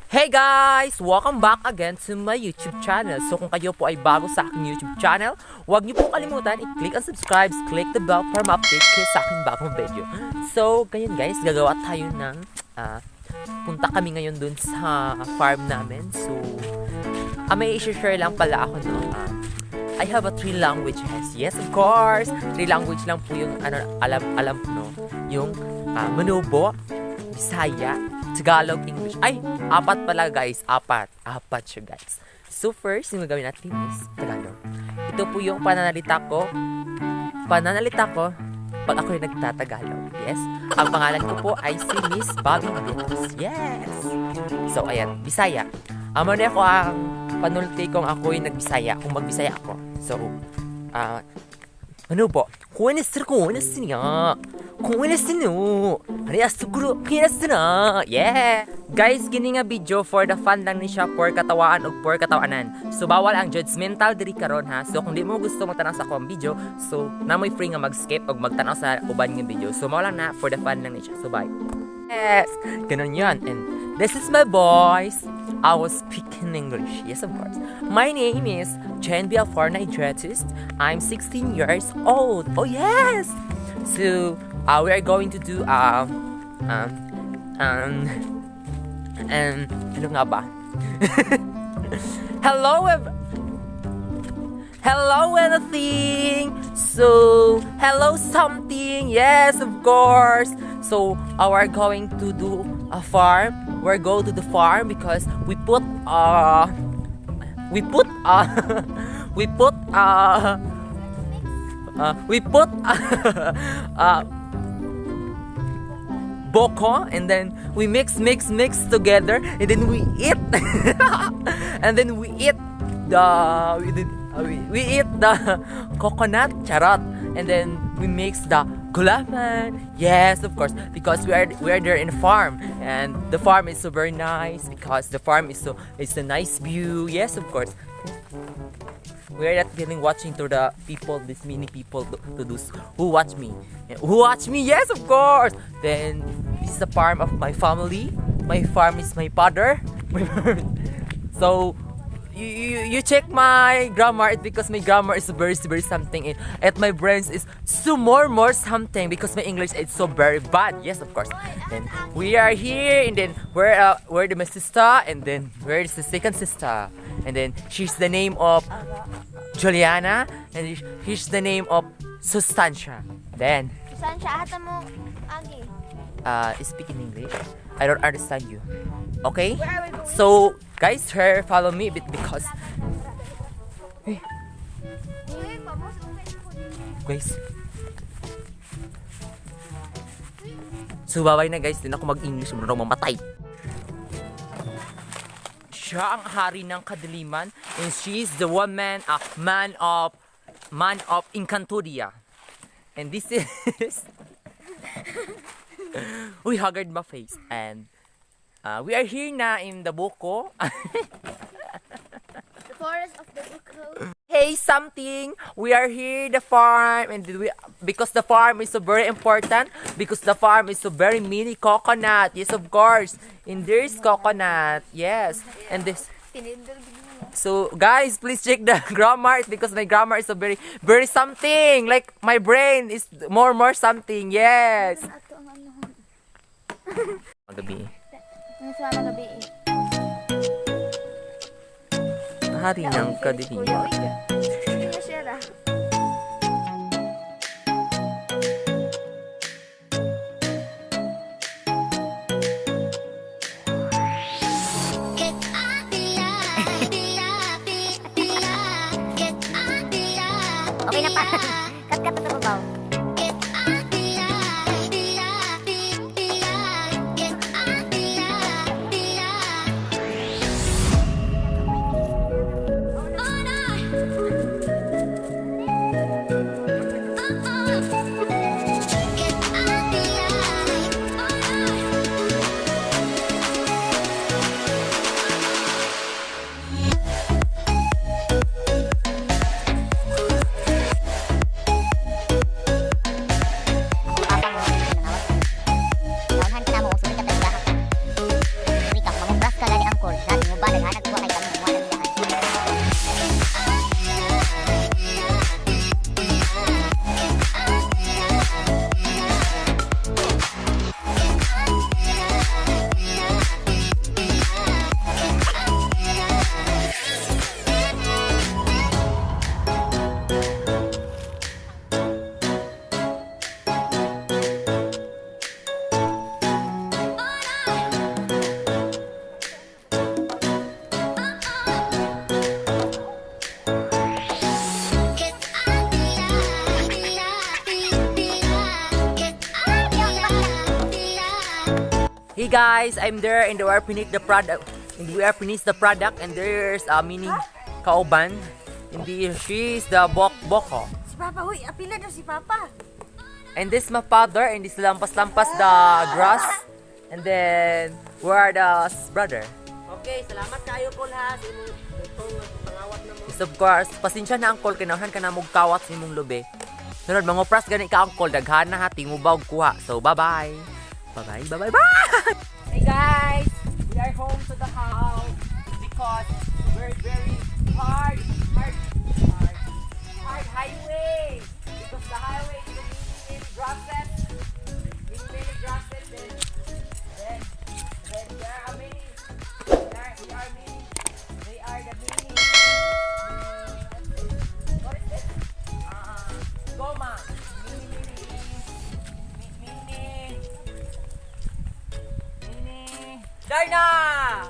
Hey guys! Welcome back again to my YouTube channel. So kung kayo po ay bago sa aking YouTube channel, huwag niyo po kalimutan i-click ang subscribe, click the bell para ma-update kayo sa aking bagong video. So, ganyan guys, gagawa tayo ng punta kami ngayon dun sa farm namin. So, may i-share lang pala ako no. I have a 3 languages. Yes, of course. 3 language lang po yung alam ko no. Yung Manubo, Bisaya, Tagalog, English. Ay, 4 pala guys. 4 siya guys. So first, yung gagawin natin is Tagalog. Ito po yung pananalita ko pag ako yung nagtatagalog. Yes. Ang pangalan ko po ay si Miss Bobby Ditos. Yes. So ayan, Bisaya. Amo na ako ang panulti kong ako yung nagbisaya. Kung magbisaya ako. So, ano po? Yeah! Guys, gini nga video for the fun lang ni siya for katawaan o for katawanan. So, bawal ang judgmental diri karon ha. So, kung di mo gusto magtanaw sa akong video, so, namoy free nga mag-skip o magtanaw sa uban nga video. So, mao lang na for the fun lang ni siya. So, bye! Yes! Ganun yan. And this is my voice. I was speaking English. Yes, of course. My name is Jen Biafor Nigretist. I'm 16 years old. Oh, yes! So, we are going to do, ano nga ba? Hello, anything. So, hello something. Yes, of course. So, we're going to do a farm. We're going to the farm because we put boko, and then we mix together, and then we eat and then we eat the coconut charot, and then we mix the gulaman. Yes, of course, because we are there in a farm, and the farm is so very nice because the farm is it's a nice view. Yes, of course. We are not feeling watching to the people, this many people to those who watch me. Yes, of course. Then this is the farm of my family. My farm is my father. So you check my grammar because my grammar is very something, and my brains is so more something because my English is so very bad. Yes, of course. Then we are here, and then where my sister, and then where is the second sister, and then she's the name of Juliana, and he's the name of Sustancia. Then Sustancia, hata mo agi. Speak in English. I don't understand you. Okay? Where are we going? So, guys, here, follow me a bit because guys. So, babay na guys, din ako mag-English, marunong mamatay. Siya ang hari ng kadiliman, and she's the man of Encantoria. And this is we haggard my face, and we are here na in the buko. The forest of the buko. Hey, something. We are here the farm, and because the farm is so very important, because the farm is so very mini coconut. Yes, of course. And there's coconut. Yes. And this. So guys, please check the grammar because my grammar is so very something. Like my brain is more something. Yes. Magabi. Nasa gabi eh. Hari ng kadiliman. Hindi na siya ra. Okay na pa. Kat sa babaw. Okay guys, I'm there and we are finish the product. And we are finish the product and there's a mini kauban. Hindi, she's the boko. Si Papa, huy, apila daw si Papa. And this my father and this lampas-lampas the grass. And then where are the brother? Okay, salamat kayo po lahat. Itong pangawat na mo. Yes, of course, pasensya na angkol kinahan ka na mong kawat sa imong lubi. Sunod mga pras gani ka angkol daghan na ha tingubaw kuha. So bye-bye. Bye-bye. Hey guys, we are home to the house because we're very hard highway because the highway is many grasses, then there are many, they are the mini, what is this? Goma, mini, Darna!